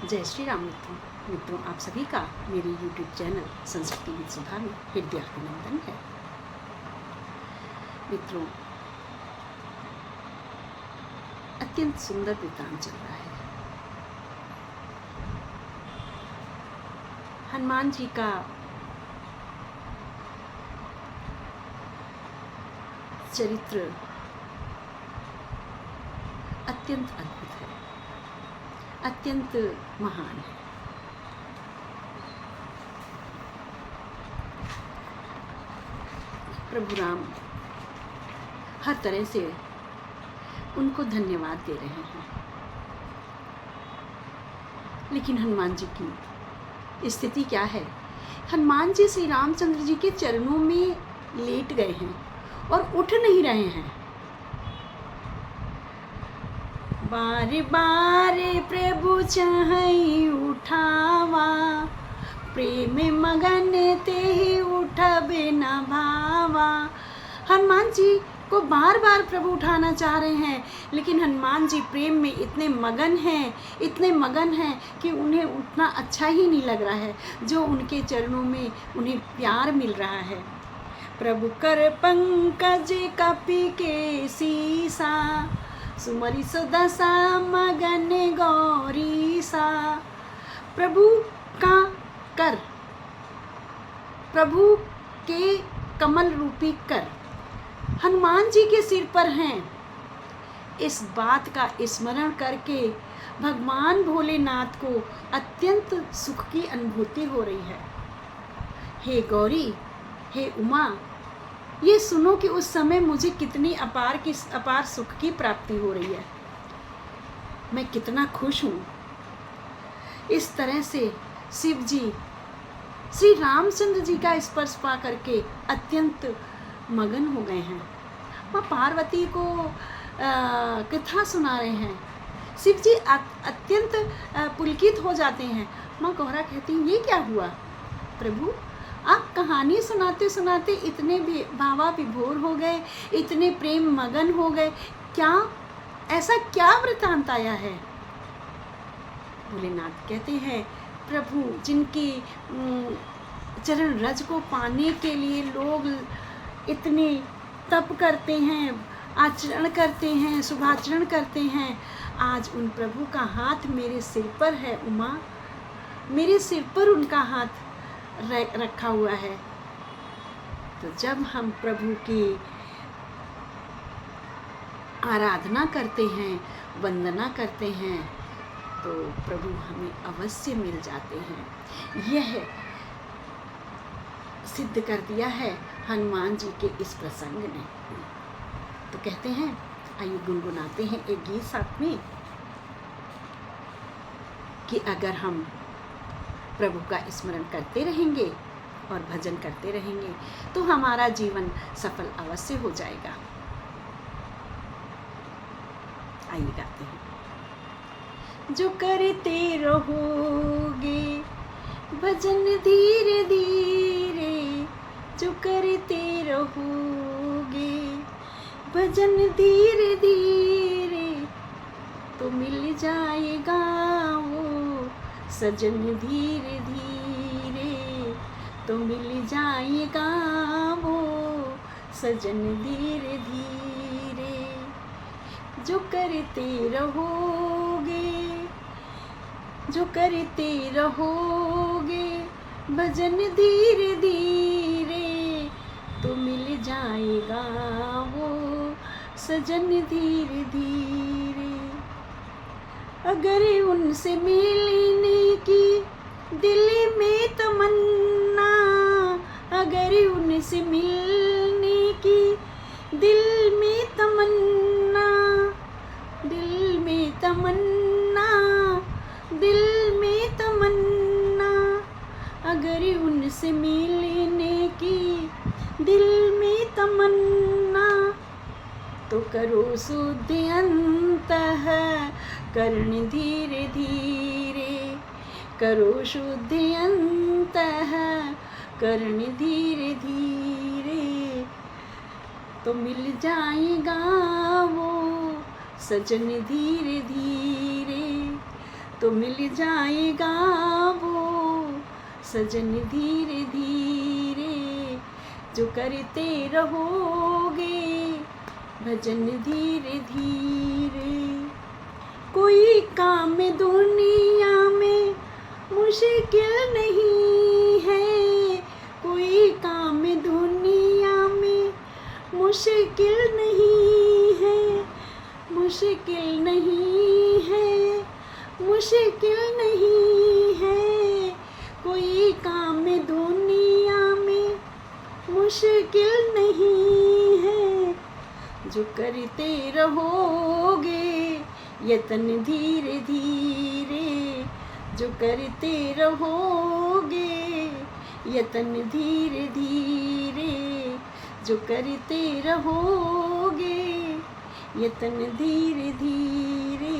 जय श्री राम मित्रों, आप सभी का मेरे YouTube चैनल संस्कृति विद सुधा में हृदय अभिनंदन है। मित्रों, अत्यंत सुंदर वृत्तांत चल रहा है। हनुमान जी का चरित्र अत्यंत अद्भुत है, अत्यंत महान है। प्रभु राम हर तरह से उनको धन्यवाद दे रहे हैं, लेकिन हनुमान जी की स्थिति क्या है? हनुमान जी श्री रामचंद्र जी के चरणों में लेट गए हैं और उठ नहीं रहे हैं। बार बार प्रभु चाहई उठावा, प्रेम मगन ते उठबे न भावा। हनुमान जी को बार बार प्रभु उठाना चाह रहे हैं, लेकिन हनुमान जी प्रेम में इतने मगन हैं कि उन्हें उठना अच्छा ही नहीं लग रहा है, जो उनके चरणों में उन्हें प्यार मिल रहा है। प्रभु कर पंकज कपि के सीसा, सुमरि सुदशा मगन गौरीसा। प्रभु का कर, प्रभु के कमल रूपी कर हनुमान जी के सिर पर हैं। इस बात का स्मरण करके भगवान भोलेनाथ को अत्यंत सुख की अनुभूति हो रही है। हे गौरी, हे उमा, ये सुनो कि उस समय मुझे कितनी अपार सुख की प्राप्ति हो रही है। मैं कितना खुश हूँ। इस तरह से शिव जी श्री रामचंद्र जी का स्पर्श पा करके अत्यंत मगन हो गए हैं। माँ पार्वती को कथा सुना रहे हैं। शिव जी अत्यंत पुलकित हो जाते हैं। माँ गौरा कहती हैं, ये क्या हुआ? प्रभु, आप कहानी सुनाते सुनाते इतने भी भावा विभोर हो गए, इतने प्रेम मगन हो गए, क्या ऐसा क्या वृतांत आया है? भोलेनाथ कहते हैं, प्रभु जिनकी चरण रज को पाने के लिए लोग इतने तप करते हैं, आचरण करते हैं, शुभाचरण करते हैं, आज उन प्रभु का हाथ मेरे सिर पर है। उमा, मेरे सिर पर उनका हाथ रखा हुआ है। तो जब हम प्रभु की आराधना करते हैं, वंदना करते हैं, तो प्रभु हमें अवश्य मिल जाते हैं। यह सिद्ध कर दिया है हनुमान जी के इस प्रसंग ने। तो कहते हैं, आइए गुनगुनाते हैं एक गीत साथ में कि अगर हम प्रभु का स्मरण करते रहेंगे और भजन करते रहेंगे तो हमारा जीवन सफल अवश्य हो जाएगा। आइए गाते हैं। जो करते रहोगे भजन धीरे धीरे, जो करते रहोगे भजन धीरे धीरे, तो मिल जाएगा वो सजन धीरे धीरे, तो मिल जाएगा वो सजन धीरे धीरे। जो करते रहोगे, जो करते रहोगे भजन धीरे धीरे, तो मिल जाएगा वो सजन धीरे धीरे। अगर उनसे मिलने की दिल में तमन्ना, अगर उनसे मिलने की दिल में तमन्ना, दिल में तमन्ना, दिल में तमन्ना, अगर उनसे मिलने की दिल में तमन्ना, तो करो शुद्ध अंतः करण धीरे धीरे, करो शुद्ध अंतः करण धीरे धीरे, तो मिल जाएगा वो सजन धीरे धीरे, तो मिल जाएगा वो सजन धीरे धीरे, जो करते रहोगे भजन धीरे धीरे। कोई काम दुनिया में मुश्किल नहीं है, कोई काम दुनिया में मुश्किल नहीं है, मुश्किल नहीं है, मुश्किल नहीं है। कोई काम दुनिया में मुश्किल नहीं है, जो करते रहोगे यतन धीरे धीरे, जो करते रहोगे यतन धीरे धीरे, जो करते रहोगे यतन धीरे धीरे।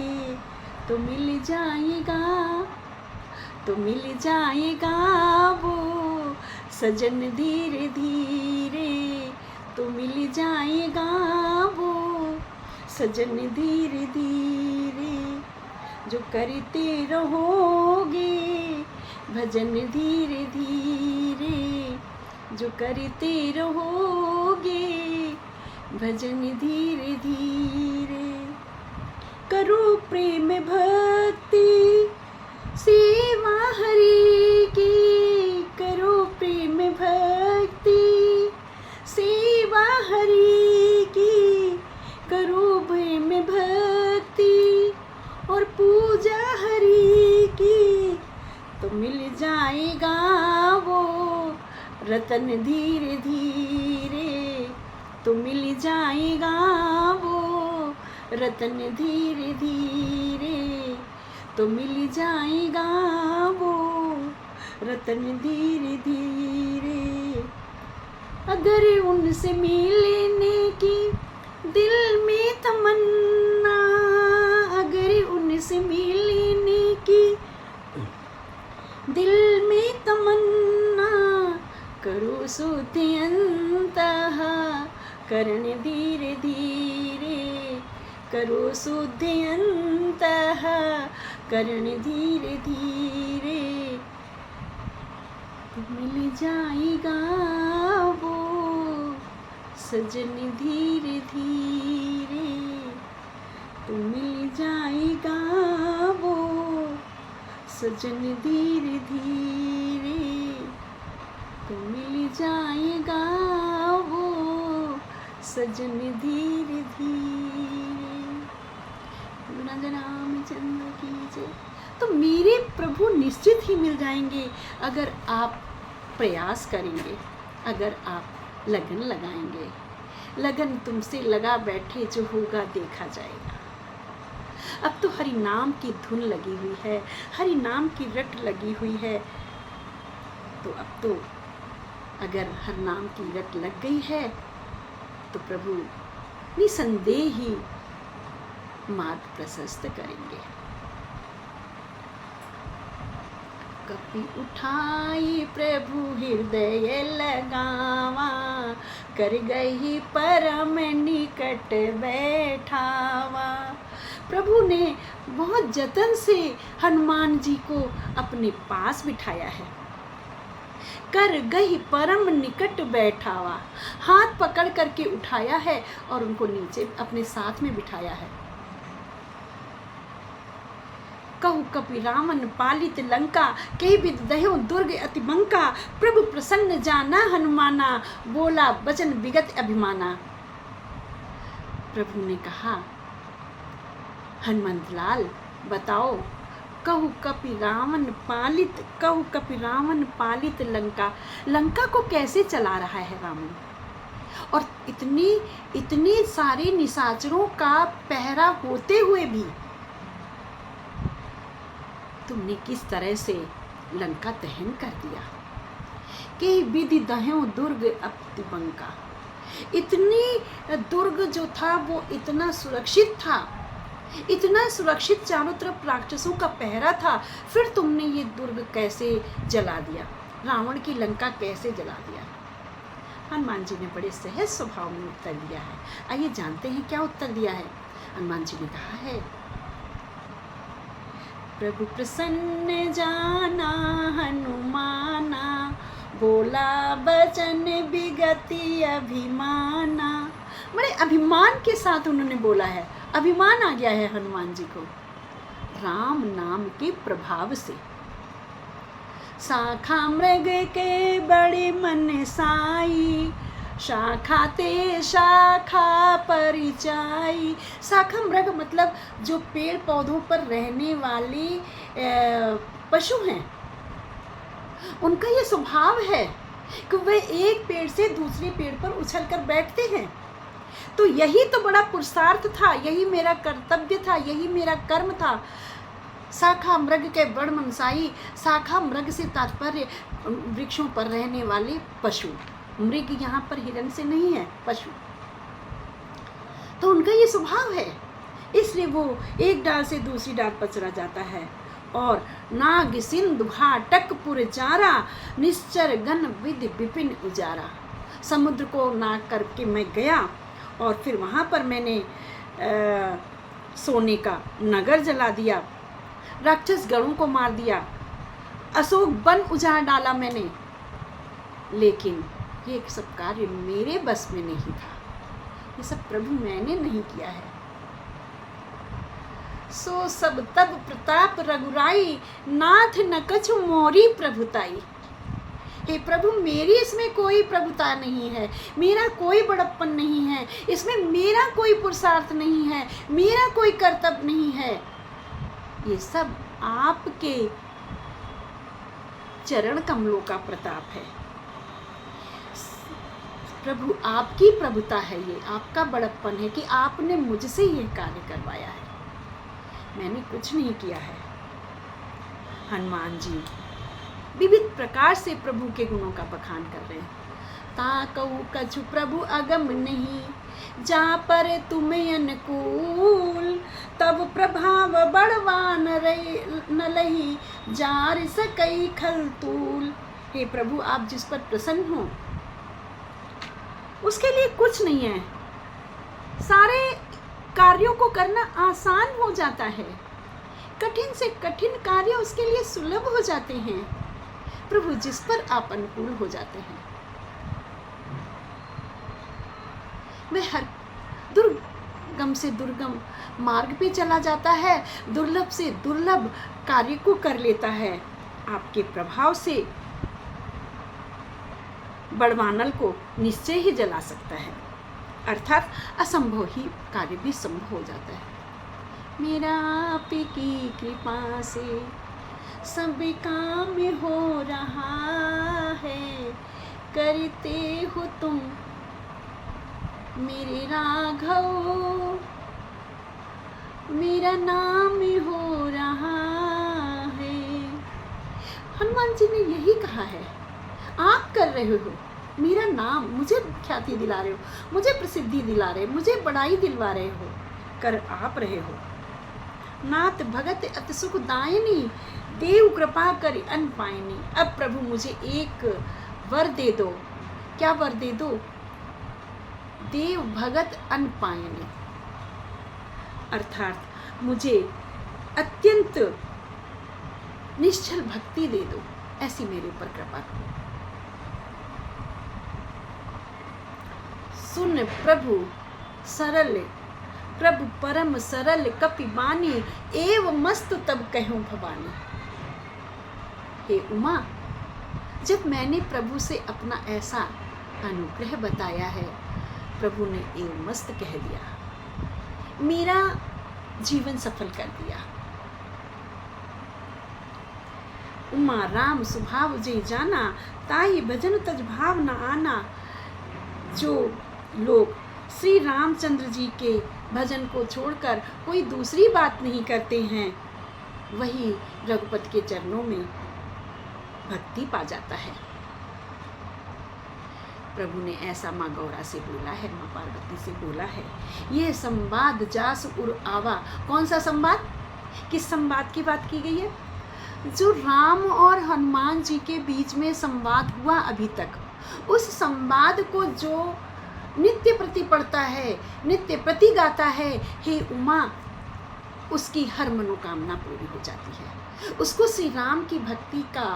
तो मिल जाएगा, तो मिल जाएगा वो सजन धीरे धीरे, तो मिल जाएगा वो सजन धीरे धीरे, जो करते रहोगे भजन धीरे धीरे, जो करते रहोगे भजन धीरे धीरे। करो प्रेम भक्ति सेवा हरि की, करो प्रेम भक्ति सेवा हरि की, करो प्रेम भक्ति और पूजा हरि की, तो मिल जाएगा वो रतन धीरे धीरे, तो मिल जाएगा वो रतन धीरे धीरे, तो मिल जाएगा वो रतन धीरे धीरे। अगर उनसे मिलने की दिल में तमन्ना, अगर उनसे मिलने की दिल में तमन्ना, करो सोते अंतः करण धीरे धीरे, करो सोते अंतः करण धीरे धीरे, तो मिल जाएगा वो सजन धीरे धीरे, तो मिल जाएगा वो सजन धीरे धीरे, तो मिल जाएगा वो सजन धीरे धीरे। रामचंद्र की जय। तो मेरे प्रभु निश्चित ही मिल जाएंगे अगर आप प्रयास करेंगे, अगर आप लगन लगाएंगे। लगन तुमसे लगा बैठे, जो होगा देखा जाएगा। अब तो हरि नाम की धुन लगी हुई है, हरि नाम की रट लगी हुई है, तो अब तो अगर हर नाम की रट लग गई है तो प्रभु निसंदेह ही मार्ग प्रशस्त करेंगे। कपि उठाई प्रभु हृदय लगावा, कर गई परम निकट बैठावा। प्रभु ने बहुत जतन से हनुमान जी को अपने पास बिठाया है। कर गई परम निकट बैठावा, हाथ पकड़ करके उठाया है और उनको नीचे अपने साथ में बिठाया है। कहु कपि रामन पालित लंका, कही बिद दह्यो दुर्ग अति बंका। प्रभु प्रसन्न जाना हनुमाना, बोला वचन विगत अभिमाना। प्रभु ने कहा, हनुमंत लाल बताओ, कहु कपि रावण पालित लंका, लंका को कैसे चला रहा है रावण, और इतने सारे निशाचरों का पहरा होते हुए भी तुमने किस तरह से लंका दहन कर दिया। कि विधि दह्यो दुर्ग अति बंका, इतनी दुर्ग जो था वो इतना सुरक्षित था, इतना सुरक्षित, चारों तरफ राक्षसों का पहरा था, फिर तुमने ये दुर्ग कैसे जला दिया, रावण की लंका कैसे जला दिया। हनुमान जी ने बड़े सहज स्वभाव में उत्तर दिया है। आइए जानते हैं क्या उत्तर दिया है। हनुमान जी ने कहा है, प्रभु प्रसन्न जाना हनुमाना, बोला बचन विगति अभिमाना। बड़े अभिमान के साथ उन्होंने बोला है, अभिमान आ गया है हनुमान जी को राम नाम के प्रभाव से। शाखा मृग के बड़े मन साई, शाखा ते शाखा परिचाई। शाखा मृग मतलब जो पेड़ पौधों पर रहने वाले पशु हैं, उनका ये स्वभाव है कि वे एक पेड़ से दूसरे पेड़ पर उछल कर बैठते हैं। तो यही तो बड़ा पुरुषार्थ था, यही मेरा कर्तव्य था, यही मेरा कर्म था। शाखा मृग के बड़ मनसाई, शाखा मृग से तात्पर्य वृक्षों पर रहने वाले पशु, मृग यहाँ पर हिरण से नहीं है, पशु। तो उनका ये स्वभाव है, इसलिए वो एक डाल से दूसरी डाल पर चला जाता है। और नाग सिंधु भाटक पुरचारा, निश्चर गण विधि विपिन उजारा। समुद्र को नाग करके मैं गया और फिर वहाँ पर मैंने सोने का नगर जला दिया, राक्षस गणों को मार दिया, अशोक वन उजाड़ डाला मैंने। लेकिन ये सब कार्य मेरे बस में नहीं था, ये सब प्रभु मैंने नहीं किया है। सो सब तब प्रताप रघुराई, नाथ न कछु मोरी प्रभुताई। हे प्रभु, मेरी इसमें कोई प्रभुता नहीं है, मेरा कोई बड़प्पन नहीं है, इसमें मेरा कोई पुरुषार्थ नहीं है, मेरा कोई कर्तव्य नहीं है। ये सब आपके चरण कमलों का प्रताप है प्रभु, आपकी प्रभुता है, ये आपका बड़प्पन है कि आपने मुझसे ये कार्य करवाया है, मैंने कुछ नहीं किया है। हनुमान जी विविध प्रकार से प्रभु के गुणों का बखान कर रहे हैं। ताकऊ कछु प्रभु अगम नहीं, जा पर तुम अनुकूल, तब प्रभाव बड़वान न लही, जार सकई खलतूल। हे प्रभु, आप जिस पर प्रसन्न हो उसके लिए कुछ नहीं है, सारे कार्यों को करना आसान हो जाता है, कठिन से कठिन कार्य उसके लिए सुलभ हो जाते हैं। प्रभु जिस पर आप अनुकूल हो जाते हैं, वह हर दुर्गम से दुर्गम मार्ग पे चला जाता है, दुर्लभ से दुर्लभ कार्य को कर लेता है। आपके प्रभाव से बड़वानल को निश्चय ही जला सकता है, अर्थात असंभव ही कार्य भी संभव हो जाता है। मेरा आपकी कृपा से सब काम हो रहा है, करते हो तुम मेरे राघव, मेरा नाम हो रहा है। हनुमान जी ने यही कहा है, आप कर रहे हो मेरा नाम, मुझे ख्याति दिला रहे हो, मुझे प्रसिद्धि दिला रहे हो, मुझे बड़ाई दिलवा रहे हो, कर आप रहे हो। नाथ भगत अति सुख दायनी, देव कृपा करि अन पायनी। अब प्रभु मुझे एक वर दे दो। क्या वर दे दो? देव भगत अन पायनी, अर्थात मुझे अत्यंत निश्चल भक्ति दे दो, ऐसी मेरे ऊपर कृपा करो। सुन प्रभु सरल, प्रभु परम सरल कपि बानी, एव मस्त तब कहूँ भवानी। हे उमा, जब मैंने प्रभु से अपना ऐसा अनुग्रह बताया है, प्रभु ने एव मस्त कह दिया, मेरा जीवन सफल कर दिया। उमा राम स्वभाव जे जाना, ताई भजन तज भाव न आना। जो लोग श्री रामचंद्र जी के भजन को छोड़कर कोई दूसरी बात नहीं करते हैं, वही रघुपति के चरणों में भक्ति पा जाता है। प्रभु ने ऐसा माँ गौरा से बोला है, माँ पार्वती से बोला है। यह संवाद जास उर आवा। कौन सा संवाद? किस संवाद की बात की गई है? जो राम और हनुमान जी के बीच में संवाद हुआ अभी तक, उस संवाद को जो नित्य प्रति पढ़ता है, नित्य प्रति गाता है, हे उमा, उसकी हर मनोकामना पूरी हो जाती है, उसको श्री राम की भक्ति का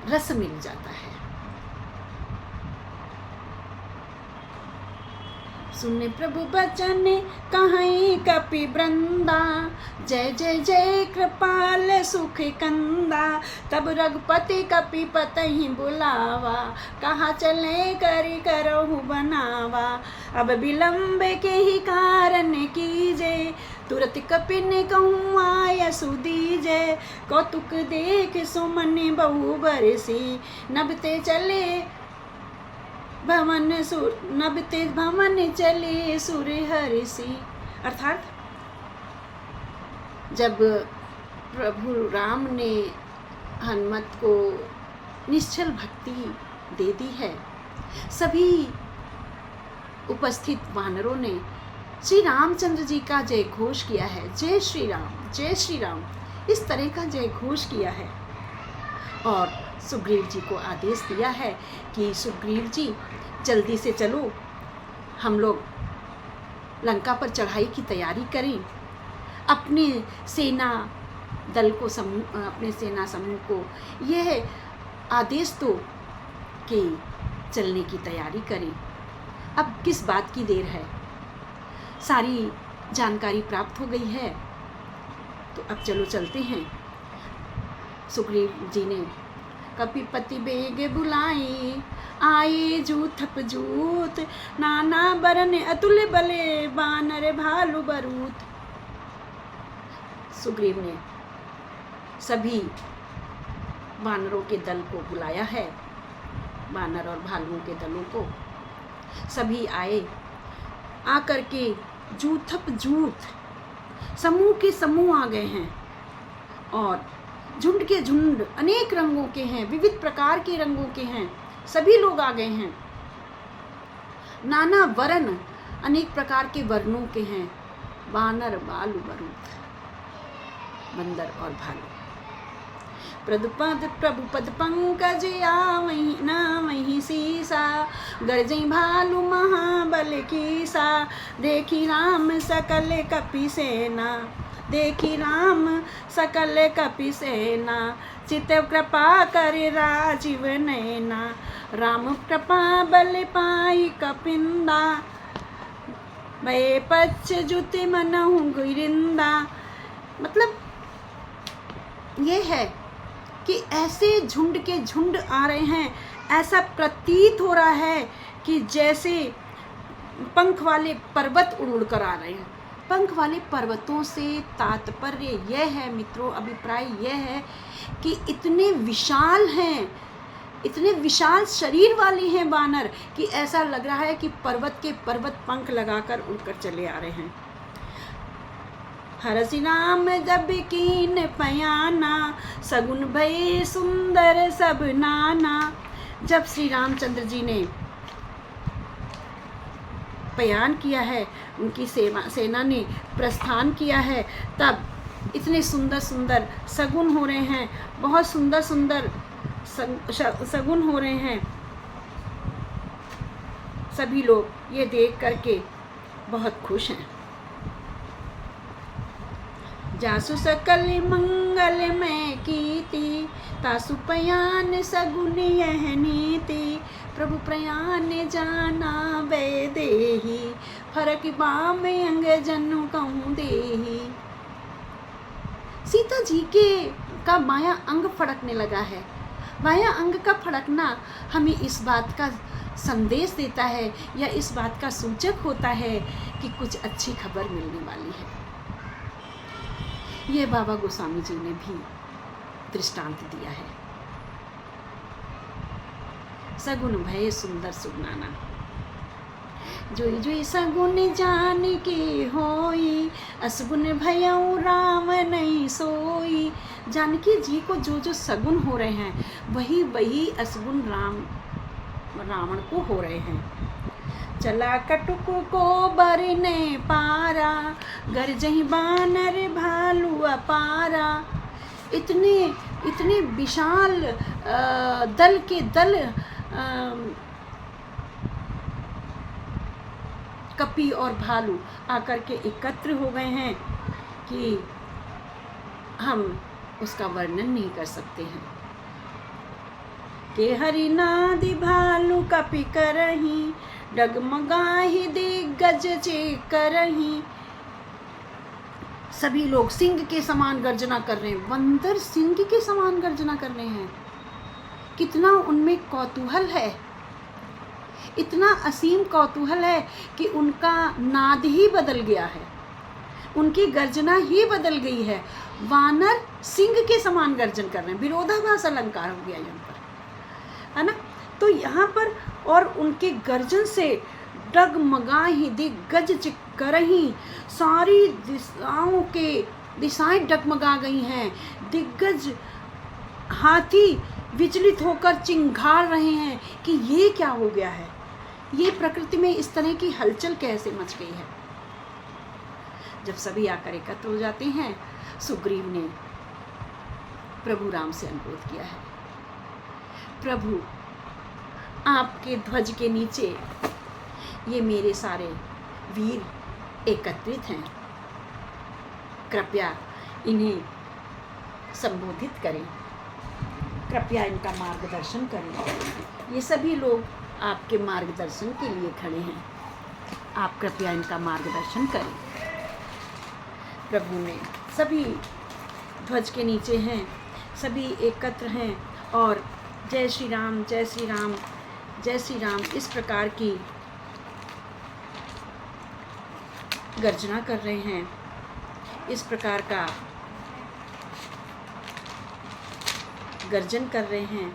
रस मिल जाता है। सुने प्रभु बचन कहीं कपि वृंदा, जय जय जय कृपाल सुख कंदा। तब रघुपति कपि पतहि बुलावा, कहा चले करि करहु बनावा। अब विलंब के ही कारण कीजे, तुरत कपि ने कहूँ आय सुदीजे। कौतुक देख सुमन बहु बरसी, नभते चले नभते भवन चले सुर हर्षि। अर्थात जब प्रभु राम ने हनुमत को निश्चल भक्ति दे दी है, सभी उपस्थित वानरों ने श्री रामचंद्र जी का जय घोष किया है। जय श्री राम, जय श्री राम, इस तरह का जय घोष किया है। और सुग्रीव जी को आदेश दिया है कि सुग्रीव जी जल्दी से चलो, हम लोग लंका पर चढ़ाई की तैयारी करें। अपने सेना दल को अपने सेना समूह को यह आदेश दो कि चलने की तैयारी करें। अब किस बात की देर है, सारी जानकारी प्राप्त हो गई है, तो अब चलो चलते हैं। सुग्रीव जी ने कपिपति बेग बुलाई, आए जूथप जूथ, नाना बरन अतुल बले, बानर भालू बरूथ। सुग्रीव ने सभी वानरों के दल को बुलाया है, वानर और भालुओं के दलों को। सभी आए, आकर के जूथप जूथ, समूह के समूह आ गए हैं, और झुंड के झुंड अनेक रंगों के हैं, विविध प्रकार के रंगों के हैं, सभी लोग आ गए हैं। नाना वर्ण, अनेक प्रकार के वर्णों के हैं, वानर बालू बरूथ, बंदर और भालू। प्रभु पद पंकज आवहीं नावहीं सीसा, गरजई भालू महाबल कीसा। देखी राम सकल कपि सेना, देखी राम सकल कपि सेना। चित कृपा कर राजीव नैना, राम कृपा बल पाई कपिंदा। भय पच्छ जुति मनहु गुरिंदा। मतलब ये है कि ऐसे झुंड के झुंड आ रहे हैं, ऐसा प्रतीत हो रहा है कि जैसे पंख वाले पर्वत उड़ उड़ कर आ रहे हैं। पंख वाले पर्वतों से तात्पर्य यह है मित्रों, अभिप्राय यह है कि इतने विशाल हैं, इतने विशाल शरीर वाले हैं वानर कि ऐसा लग रहा है कि पर्वत के पर्वत पंख लगाकर उड़कर चले आ रहे हैं। हरसि राम जब कीन पयाना, सगुन भय सुंदर सब नाना। जब श्री रामचंद्र जी ने पयान किया है, उनकी सेना ने प्रस्थान किया है, तब इतने सुंदर सुंदर सगुन हो रहे हैं, बहुत सुंदर सुंदर सगुन हो रहे हैं। सभी लोग ये देख करके बहुत खुश हैं। जासु सकल मंगल में कीति, तासु पयान सगुन यह नीति। प्रभु प्रयान जाना वे देही, फरक बाम अंग जनु कहूँ देही। सीता जी का माया अंग फड़कने लगा है। माया अंग का फड़कना हमें इस बात का संदेश देता है, या इस बात का सूचक होता है कि कुछ अच्छी खबर मिलने वाली है। यह बाबा गोस्वामी जी ने भी दृष्टांत दिया है। सगुन भय सुंदर सुगनाना, जोई जोई सगुन जान के होई, असगुन भयउ राम नहीं सोई। जानकी जी को जो जो सगुन हो रहे हैं, वही वही असगुन रावण को हो रहे हैं। चला कटुक को बरने पारा, गरजहि बानर भालू अपारा। इतने विशाल दल के दल कपि और भालू आकर के एकत्र हो गए हैं। कि हम उसका वर्णन नहीं कर सकते हैं। के हरिनादि भालू कपि करही, डगमगाही दिग्गज चे करही। सभी लोग सिंह के समान गर्जना कर रहे हैं, बंदर सिंह के समान गर्जना कर रहे हैं। कितना उनमें कौतूहल है, इतना असीम कौतूहल है कि उनका नाद ही बदल गया है, उनकी गर्जना ही बदल गई है। वानर सिंह के समान गर्जन कर रहे हैं, विरोधाभास अलंकार हो गया यहाँ पर, है ना। तो यहाँ पर और उनके गर्जन से डगमगाही दिग्गज चिक्करही, सारी दिशाएं डगमगा गई हैं। दिग्गज हाथी विचलित होकर चिंघाड़ रहे हैं कि ये क्या हो गया है, ये प्रकृति में इस तरह की हलचल कैसे मच गई है। जब सभी आकर एकत्र हो जाते हैं, सुग्रीव ने प्रभु राम से अनुरोध किया है, प्रभु आपके ध्वज के नीचे ये मेरे सारे वीर एकत्रित हैं, कृपया इन्हें संबोधित करें, कृपया इनका मार्गदर्शन करें। ये सभी लोग आपके मार्गदर्शन के लिए खड़े हैं, आप कृपया इनका मार्गदर्शन करें। प्रभु ने सभी ध्वज के नीचे हैं, सभी एकत्र हैं और जय श्री राम, जय श्री राम, जय श्री राम इस प्रकार की गर्जना कर रहे हैं। इस प्रकार का गर्जन कर रहे हैं।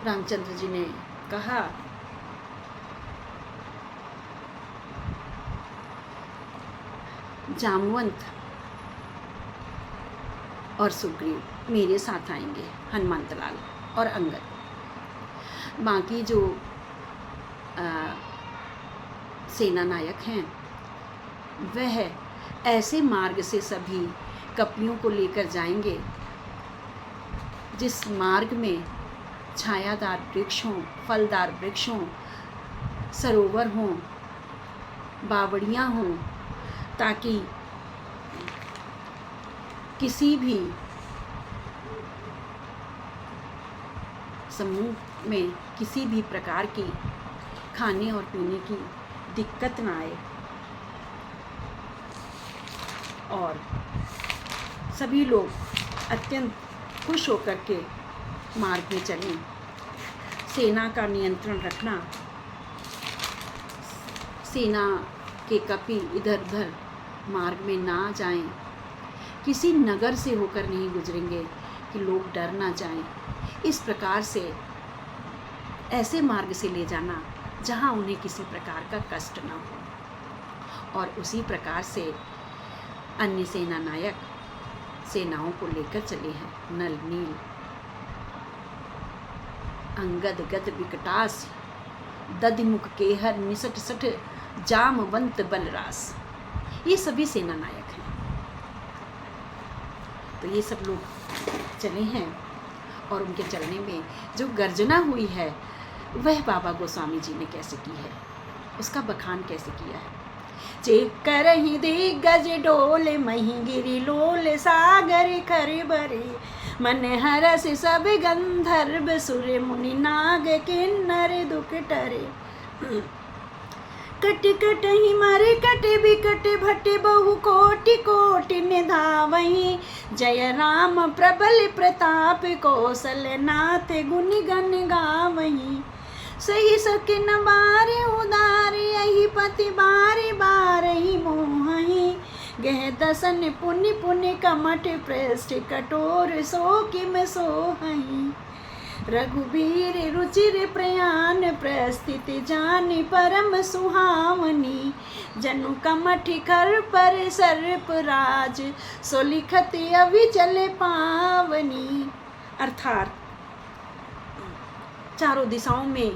रामचंद्र जी ने कहा, जामवंत और सुग्रीव मेरे साथ आएंगे, हनुमंतलाल और अंगद। बाकी जो सेना नायक हैं वह ऐसे मार्ग से सभी कपियों को लेकर जाएंगे जिस मार्ग में छायादार वृक्ष हों, फलदार वृक्ष हों, सरोवर हों, बावड़ियाँ हों, ताकि किसी भी समूह में किसी भी प्रकार की खाने और पीने की दिक्कत ना आए और सभी लोग अत्यंत खुश होकर के मार्ग में चलें। सेना का नियंत्रण रखना, सेना के कपि इधर उधर मार्ग में ना जाएं, किसी नगर से होकर नहीं गुजरेंगे कि लोग डर ना जाएं। इस प्रकार से ऐसे मार्ग से ले जाना जहां उन्हें किसी प्रकार का कष्ट ना हो। और उसी प्रकार से अन्य सेना नायक सेनाओं को लेकर चले हैं। नल नील अंगद गद विकटास, दधिमुख केहर निसट सठ, जामवंत बलरास, ये सभी सेना नायक हैं। तो ये सब लोग चले हैं और उनके चलने में जो गर्जना हुई है वह बाबा गोस्वामी जी ने कैसे की है, उसका बखान कैसे किया है। चेकर ही दिग्गज डोल, मही गिरी लोल, सागर खरबरे, मन हरस सब गंधर्व, सुर मुनि नाग किन्नर दुख टरे। कट कट ही मरे कट बिकट भट, बहु कोटि कोटि निधावही, जय राम प्रबल प्रताप, कौशल नाथ गुण गण गावही। सही सकिन बारे उदार, यही पति बारे बार ही मोहही, गह दसन पुण्य पुण्य कमठ, पृष्ठ कठोर सो किम सोहही। रघुबीर रुचिर प्रयाण, प्रस्थिति जान परम सुहावनी, जनु कमठ कर पर सर्प राज, सो लिखत अविचल पावनी। अर्थात चारों दिशाओं में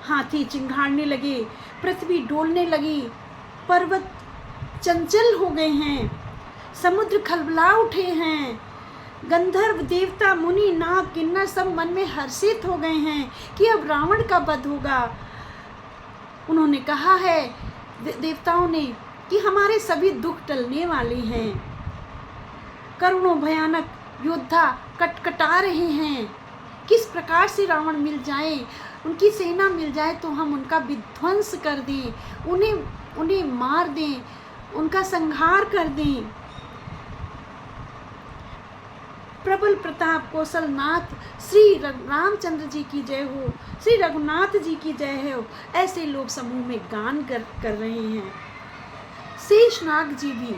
हाथी चिंघाड़ने लगे, पृथ्वी डोलने लगी, पर्वत चंचल हो गए हैं, समुद्र खलबला उठे हैं, गंधर्व, देवता, मुनि, नाग, किन्नर सब मन में हर्षित हो गए हैं कि अब रावण का वध होगा। उन्होंने कहा है देवताओं ने कि हमारे सभी दुख टलने वाले हैं। करुणों भयानक योद्धा कटकटा रहे हैं। किस प्रकार से रावण मिल जाए, उनकी सेना मिल जाए तो हम उनका विध्वंस कर दें, उन्हें मार दें, उनका संहार कर दें। प्रबल प्रताप कौशलनाथ श्री रामचंद्र जी की जय हो, श्री रघुनाथ जी की जय हो, ऐसे लोग समूह में गान कर रहे हैं। शेषनाग जी भी,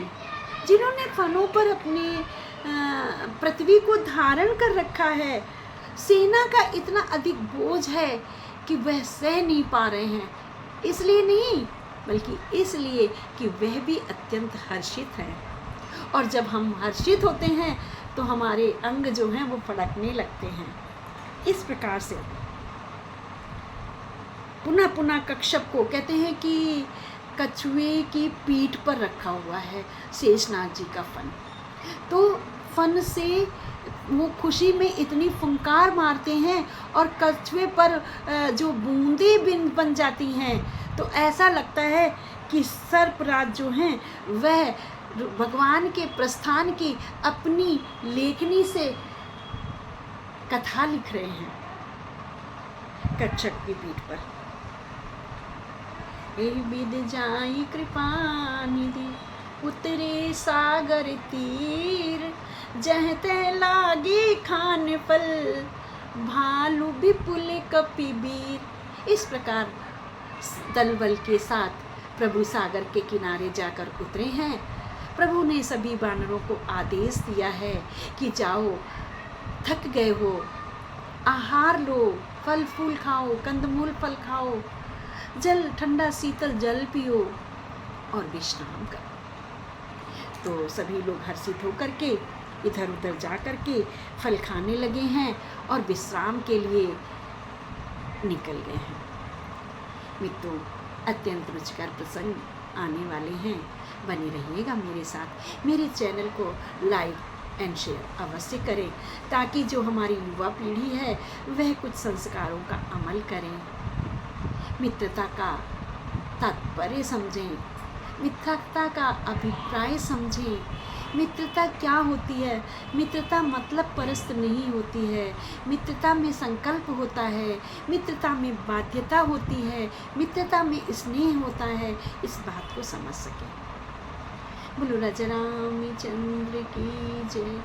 जिन्होंने फनों पर अपने पृथ्वी को धारण कर रखा है, सेना का इतना अधिक बोझ है कि वह सह नहीं पा रहे हैं। इसलिए नहीं, बल्कि इसलिए कि वह भी अत्यंत हर्षित है। और जब हम हर्षित होते हैं तो हमारे अंग जो हैं वो फड़कने लगते हैं। इस प्रकार से पुनः पुनः कश्यप को कहते हैं कि कछुए की पीठ पर रखा हुआ है शेषनाग जी का फन। तो फन से वो खुशी में इतनी फुंकार मारते हैं और कछुए पर जो बूंदें बन जाती हैं, तो ऐसा लगता है कि सर्पराज जो हैं वह भगवान के प्रस्थान की अपनी लेखनी से कथा लिख रहे हैं कच्छप की पीठ पर। ए विद जाई कृपा निधि उतरे सागर तीर, जह तह लागे खान फल भालू विपुल कपिबीर। इस प्रकार दल बल के साथ प्रभु सागर के किनारे जाकर उतरे हैं। प्रभु ने सभी वानरों को आदेश दिया है कि जाओ, थक गए हो, आहार लो, फल फूल खाओ, कंदमूल फल खाओ, जल ठंडा शीतल जल पियो और विश्राम करो। तो सभी लोग हर्षित होकर के इधर उधर जा कर के फल खाने लगे हैं और विश्राम के लिए निकल गए हैं। मित्रों, अत्यंत रुचिकर प्रसंग आने वाले हैं, बने रहिएगा मेरे साथ। मेरे चैनल को लाइक एंड शेयर अवश्य करें ताकि जो हमारी युवा पीढ़ी है वह कुछ संस्कारों का अमल करें, मित्रता का तात्पर्य समझें, मित्रता का अभिप्राय समझें। मित्रता क्या होती है? मित्रता मतलब परस्त नहीं होती है। मित्रता में संकल्प होता है, मित्रता में बाध्यता होती है, मित्रता में स्नेह होता है। इस बात को समझ सकें। बोलो राजा रामचंद्र की जय।